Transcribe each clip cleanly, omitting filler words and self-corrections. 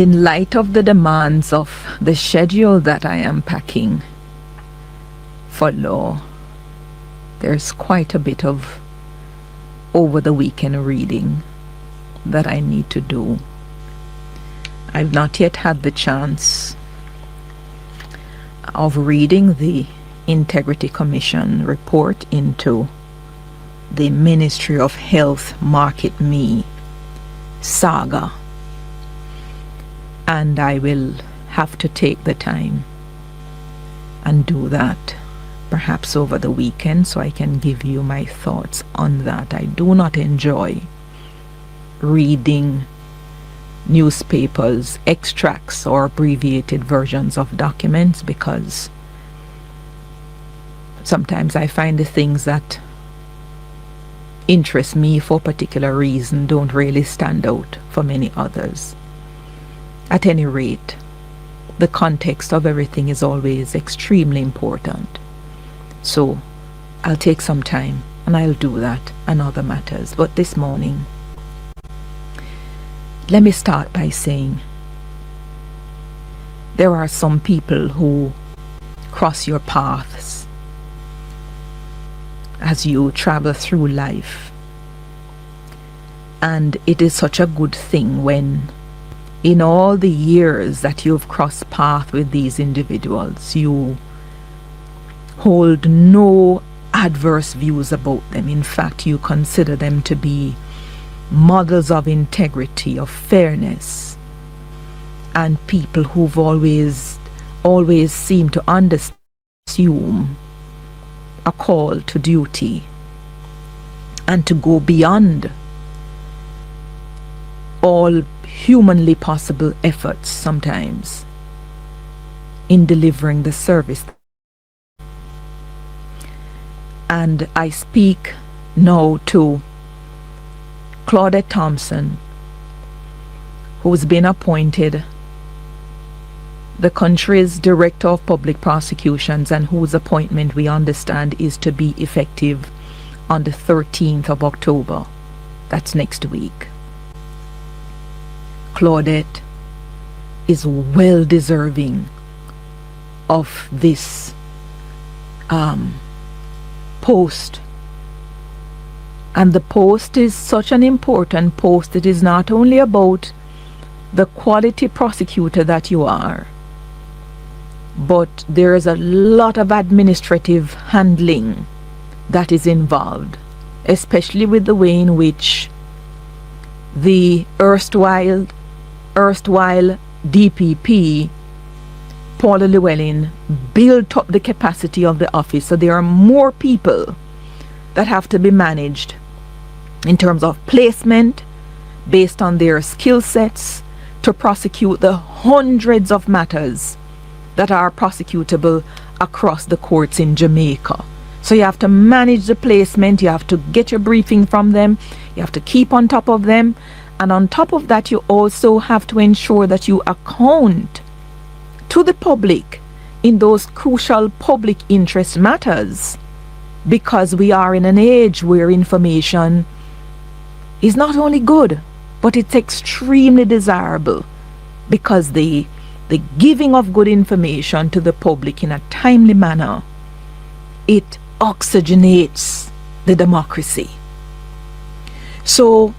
In light of the demands of the schedule that I am packing for law, there's quite a bit of over the weekend reading that I need to do. I've not yet had the chance of reading the Integrity Commission report into the Ministry of Health Market Me saga, and I will have to take the time and do that perhaps over the weekend so I can give you my thoughts on that. I do not enjoy reading newspapers, extracts or abbreviated versions of documents, because sometimes I find the things that interest me for a particular reason don't really stand out for many others. At any rate, the context of everything is always extremely important. So I'll take some time and I'll do that and other matters. But this morning, let me start by saying there are some people who cross your paths as you travel through life. And it is such a good thing when, in all the years that you've crossed paths with these individuals, you hold no adverse views about them. In fact, you consider them to be models of integrity, of fairness, and people who've always seemed to assume a call to duty and to go beyond all humanly possible efforts sometimes in delivering the service. And I speak now to Claudette Thompson, who's been appointed the country's Director of Public Prosecutions, and whose appointment we understand is to be effective on the 13th of October. That's next week. Claudette is well deserving of this post. And the post is such an important post. It is not only about the quality prosecutor that you are, but there is a lot of administrative handling that is involved, especially with the way in which the erstwhile DPP, Paula Llewellyn, built up the capacity of the office. So there are more people that have to be managed in terms of placement based on their skill sets to prosecute the hundreds of matters that are prosecutable across the courts in Jamaica. So you have to manage the placement, you have to get your briefing from them, you have to keep on top of them, and on top of that you also have to ensure that you account to the public in those crucial public interest matters, because we are in an age where information is not only good, but it's extremely desirable, because the giving of good information to the public in a timely manner, it oxygenates the democracy. So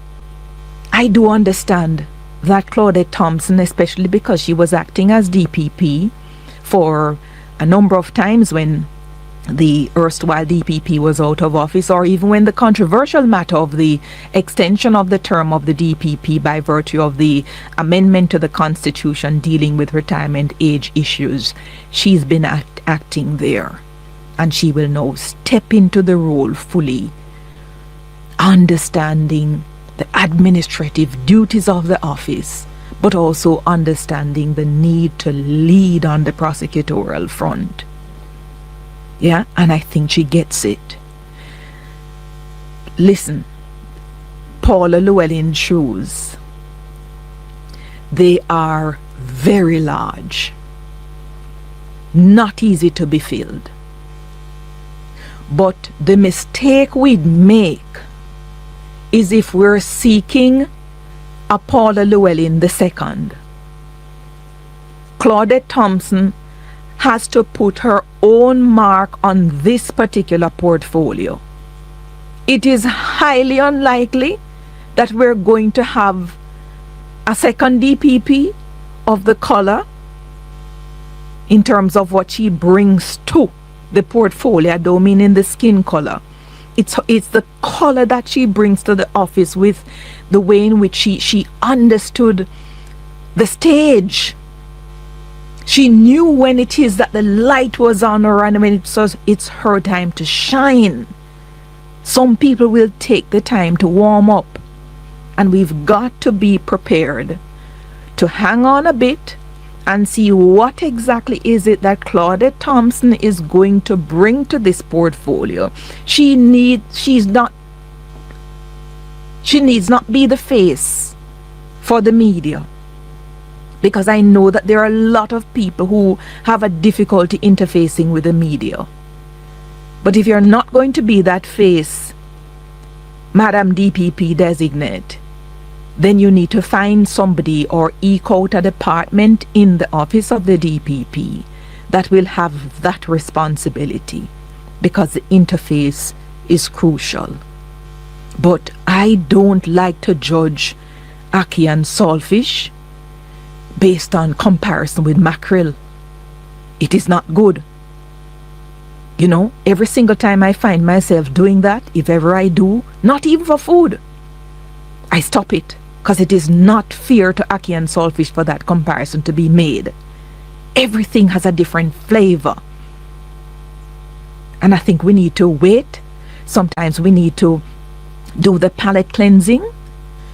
I do understand that Claudette Thompson, especially because she was acting as DPP for a number of times when the erstwhile DPP was out of office, or even when the controversial matter of the extension of the term of the DPP by virtue of the amendment to the Constitution dealing with retirement age issues, she's been acting there, and she will now step into the role fully, understanding the administrative duties of the office, but also understanding the need to lead on the prosecutorial front. Yeah, and I think she gets it. Listen, Paula Llewellyn's shoes, they are very large, not easy to be filled. But the mistake we'd make is if we're seeking a Paula Llewellyn II Claudette Thompson has to put her own mark on this particular portfolio. It is highly unlikely that we're going to have a second DPP of the color in terms of what she brings to the portfolio. I don't mean in the skin color. It's the color that she brings to the office, with the way in which she understood the stage. She knew when it is that the light was on her, and when it's her time to shine. Some people will take the time to warm up, and we've got to be prepared to hang on a bit and see what exactly is it that Claudette Thompson is going to bring to this portfolio. She needs not be the face for the media, because I know that there are a lot of people who have a difficulty interfacing with the media. But if you're not going to be that face, Madam DPP designate, then you need to find somebody or eke out a department in the office of the DPP that will have that responsibility, because the interface is crucial. But I don't like to judge ackee and saltfish based on comparison with mackerel. It is not good. You know, every single time I find myself doing that, if ever I do, not even for food, I stop it, because it is not fair to ackee and saltfish for that comparison to be made. Everything has a different flavor. And I think we need to wait. Sometimes we need to do the palate cleansing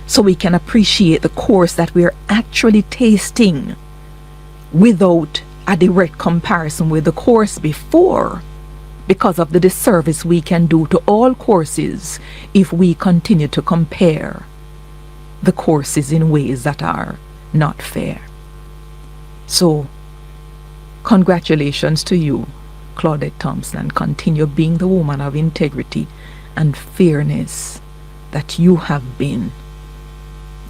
so we can appreciate the course that we're actually tasting without a direct comparison with the course before, because of the disservice we can do to all courses if we continue to compare the courses in ways that are not fair. So, congratulations to you, Claudette Thompson, and continue being the woman of integrity and fairness that you have been.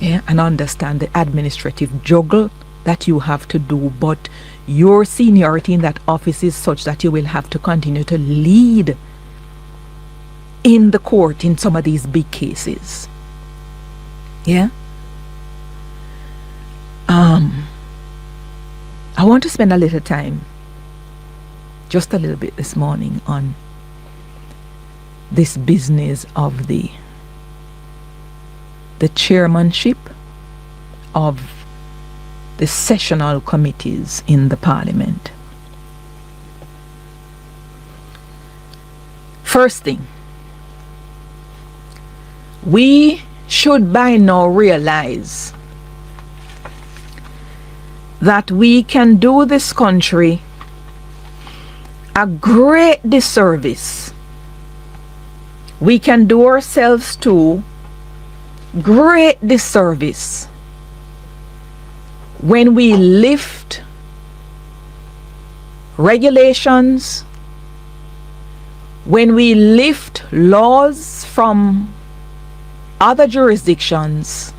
Yeah, and understand the administrative juggle that you have to do, but your seniority in that office is such that you will have to continue to lead in the court in some of these big cases. Yeah. I want to spend a little time, just a little bit this morning, on this business of the chairmanship of the sessional committees in the Parliament. First thing, we should by now realize that we can do this country a great disservice. We can do ourselves too great disservice when we lift regulations, when we lift laws from other jurisdictions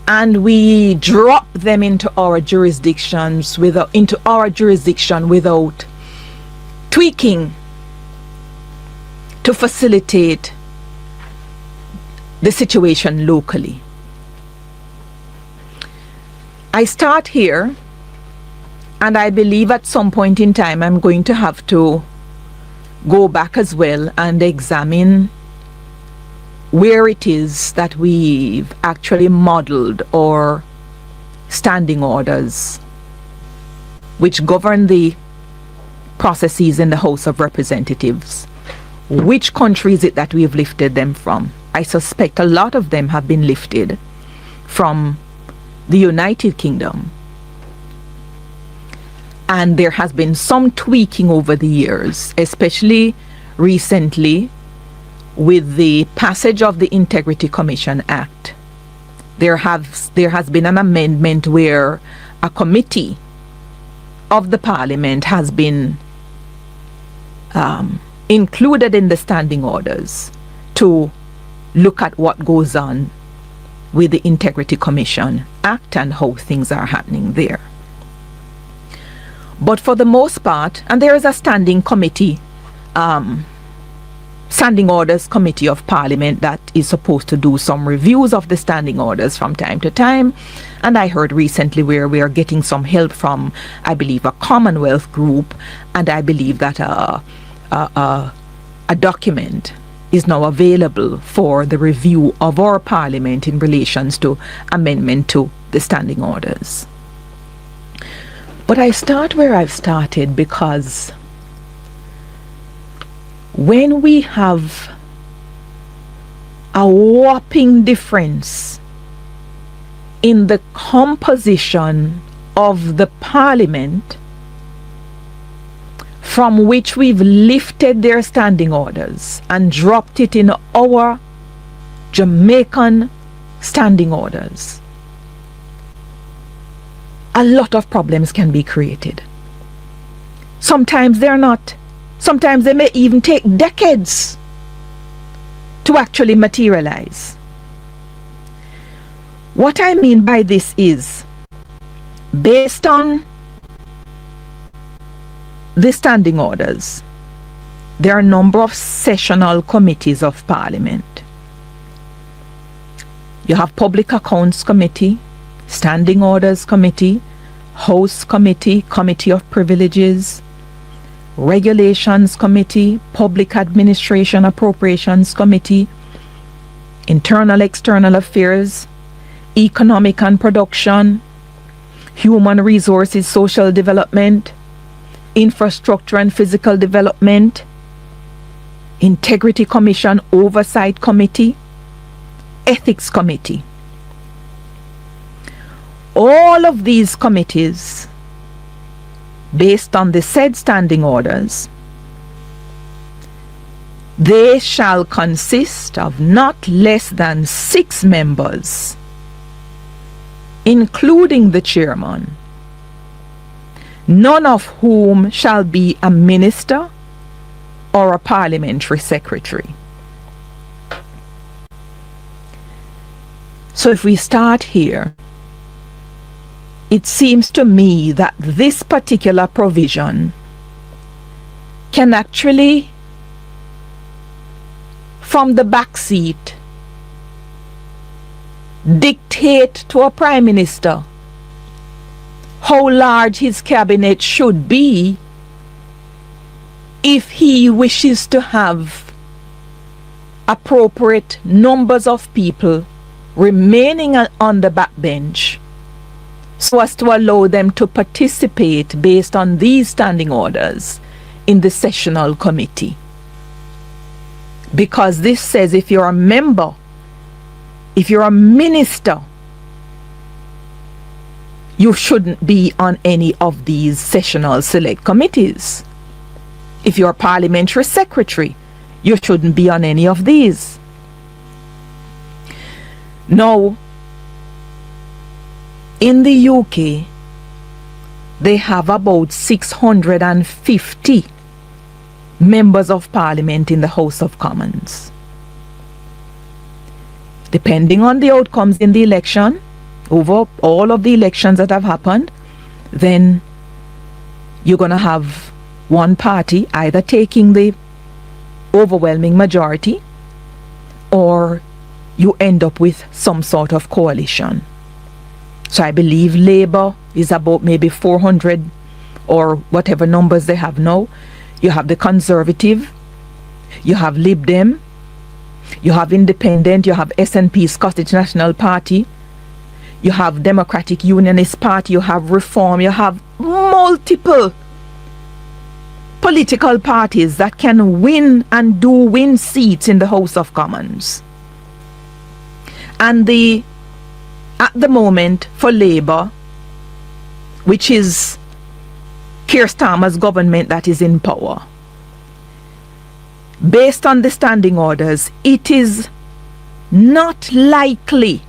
and we drop them into our jurisdiction without tweaking to facilitate the situation locally. I start here, and I believe at some point in time I'm going to have to go back as well and examine where it is that we've actually modeled our standing orders which govern the processes in the House of Representatives. Which country is it that we've lifted them from? I suspect a lot of them have been lifted from the United Kingdom. And there has been some tweaking over the years, especially recently with the passage of the Integrity Commission Act. There has been an amendment where a committee of the Parliament has been included in the standing orders to look at what goes on with the Integrity Commission Act and how things are happening there. But for the most part, and there is a standing committee, Standing Orders Committee of Parliament that is supposed to do some reviews of the standing orders from time to time. And I heard recently where we are getting some help from, I believe, a Commonwealth group, and I believe that a document is now available for the review of our Parliament in relations to amendment to the standing orders. But I start where I've started because when we have a whopping difference in the composition of the Parliament from which we've lifted their standing orders and dropped it in our Jamaican standing orders, a lot of problems can be created. Sometimes they're not. Sometimes they may even take decades to actually materialize. What I mean by this is, based on the standing orders, there are a number of sessional committees of Parliament. You have Public Accounts Committee, Standing Orders Committee, House Committee, Committee of Privileges, Regulations Committee, Public Administration Appropriations Committee, Internal External Affairs, Economic and Production, Human Resources Social Development, Infrastructure and Physical Development, Integrity Commission Oversight Committee, Ethics Committee. All of these committees, based on the said standing orders, they shall consist of not less than 6 members, including the chairman, none of whom shall be a minister or a parliamentary secretary. So if we start here, it seems to me that this particular provision can actually, from the back seat, dictate to a prime minister how large his cabinet should be if he wishes to have appropriate numbers of people remaining on the backbench, so as to allow them to participate based on these standing orders in the sessional committee. Because this says if you're a member, if you're a minister, you shouldn't be on any of these sessional select committees. If you're a parliamentary secretary, you shouldn't be on any of these. Now, in the UK, they have about 650 members of Parliament in the House of Commons. Depending on the outcomes in the election, over all of the elections that have happened, then you're going to have one party either taking the overwhelming majority, or you end up with some sort of coalition. So I believe Labour is about maybe 400 or whatever numbers they have now. You have the Conservative, you have Lib Dem, you have Independent, you have SNP, Scottish National Party, you have Democratic Unionist Party, you have Reform, you have multiple political parties that can win and do win seats in the House of Commons. And at the moment for Labour, which is Keir Starmer's government that is in power, based on the standing orders, it is not likely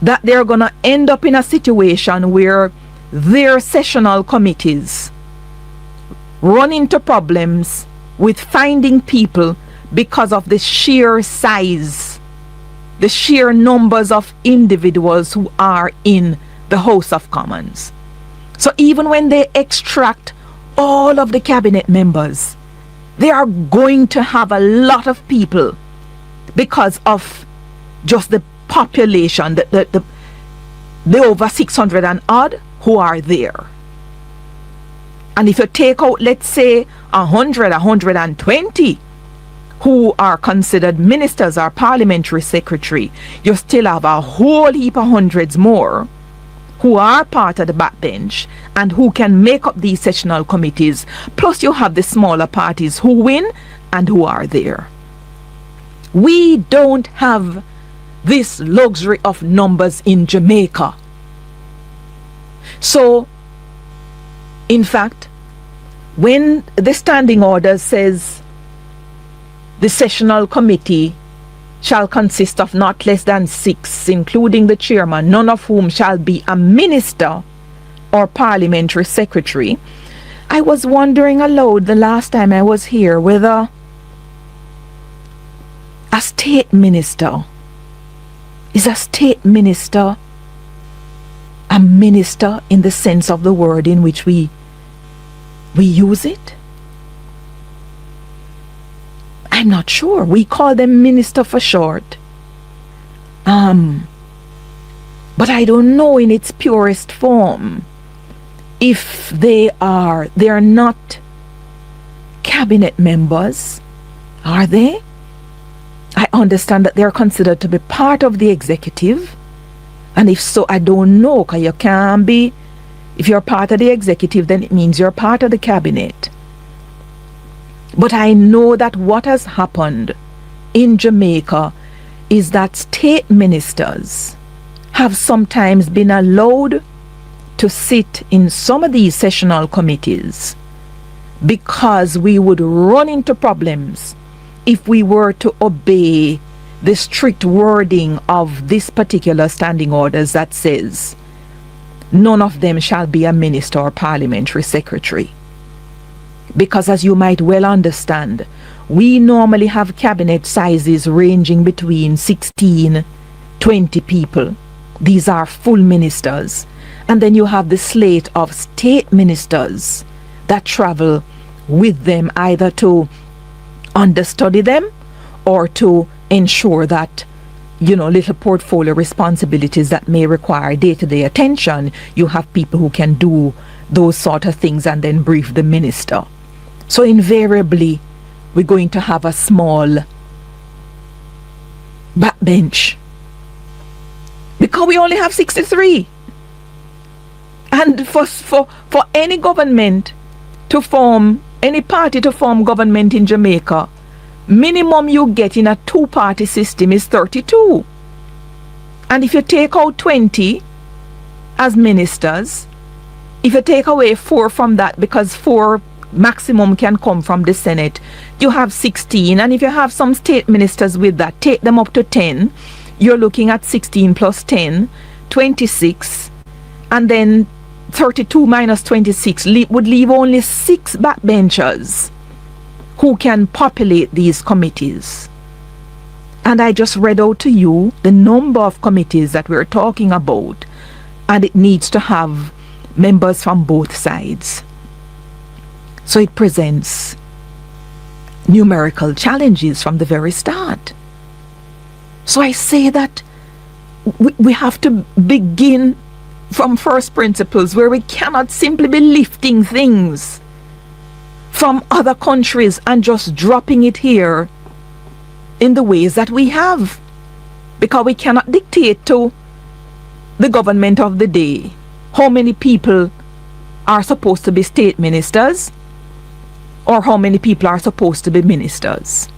that they're going to end up in a situation where their sessional committees run into problems with finding people because of the sheer size, the sheer numbers of individuals who are in the House of Commons. So even when they extract all of the cabinet members, they are going to have a lot of people because of just the population, the over 600 and odd who are there. And if you take out, let's say, 120 who are considered ministers or parliamentary secretary, you still have a whole heap of hundreds more who are part of the backbench and who can make up these sessional committees. Plus you have the smaller parties who win and who are there. We don't have this luxury of numbers in Jamaica. So, in fact, when the standing order says the sessional committee shall consist of not less than 6, including the chairman, none of whom shall be a minister or parliamentary secretary, I was wondering aloud the last time I was here whether a state minister is a state minister a minister in the sense of the word in which we use it. I'm not sure. We call them minister for short. But I don't know in its purest form if they're not cabinet members, are they? I understand that they're considered to be part of the executive, and if so, I don't know, because you can't be, if you're part of the executive, then it means you're part of the cabinet. But I know that what has happened in Jamaica is that state ministers have sometimes been allowed to sit in some of these sessional committees because we would run into problems if we were to obey the strict wording of this particular standing orders that says none of them shall be a minister or parliamentary secretary. Because as you might well understand, we normally have cabinet sizes ranging between 16, 20 people. These are full ministers. And then you have the slate of state ministers that travel with them either to understudy them or to ensure that, little portfolio responsibilities that may require day-to-day attention, you have people who can do those sort of things and then brief the minister. So invariably, we're going to have a small backbench because we only have 63. And for any government to form, any party to form government in Jamaica, minimum you get in a two-party system is 32. And if you take out 20 as ministers, if you take away 4 from that, because 4 maximum can come from the Senate, you have 16. And if you have some state ministers with that, take them up to 10, you're looking at 16 plus 10, 26. And then 32 minus 26 would leave only 6 backbenchers who can populate these committees. And I just read out to you the number of committees that we're talking about, and it needs to have members from both sides. So it presents numerical challenges from the very start. So I say that we have to begin from first principles, where we cannot simply be lifting things from other countries and just dropping it here in the ways that we have, because we cannot dictate to the government of the day how many people are supposed to be state ministers or how many people are supposed to be ministers,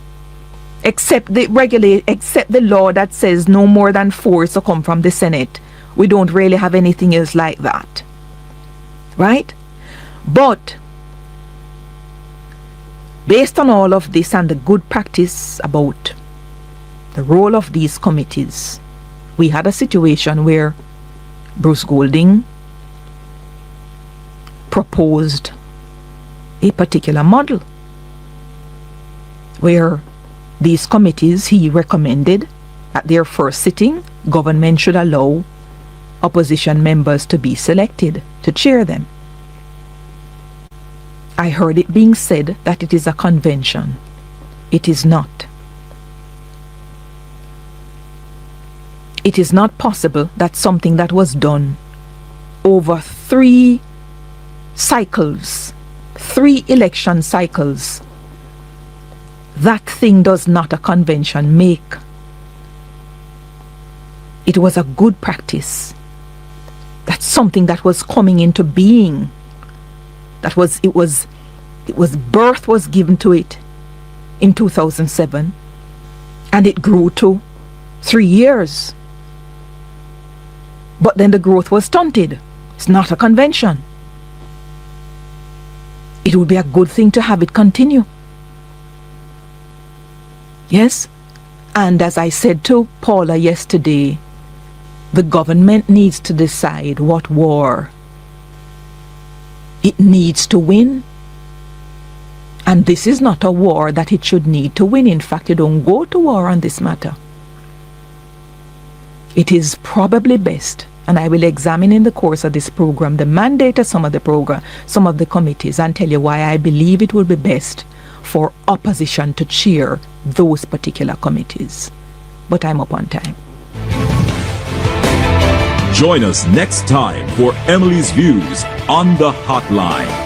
except the law that says no more than 4 is to come from the Senate. We don't really have anything else like that, right? But based on all of this and the good practice about the role of these committees, we had a situation where Bruce Golding proposed a particular model where these committees, he recommended at their first sitting, government should allow opposition members to be selected to chair them. I heard it being said that it is a convention. It is not. It is not possible that something that was done over 3 cycles, 3 election cycles, that thing does not a convention make. It was a good practice. That's something that was coming into being. It was birth was given to it in 2007, and it grew to 3 years. But then the growth was stunted. It's not a convention. It would be a good thing to have it continue. Yes? And as I said to Paula yesterday, the government needs to decide what war it needs to win. And this is not a war that it should need to win. In fact, you don't go to war on this matter. It is probably best, and I will examine in the course of this program the mandate of some of the committees, and tell you why I believe it will be best for opposition to chair those particular committees. But I'm up on time. Join us next time for Emily's Views on the Hotline.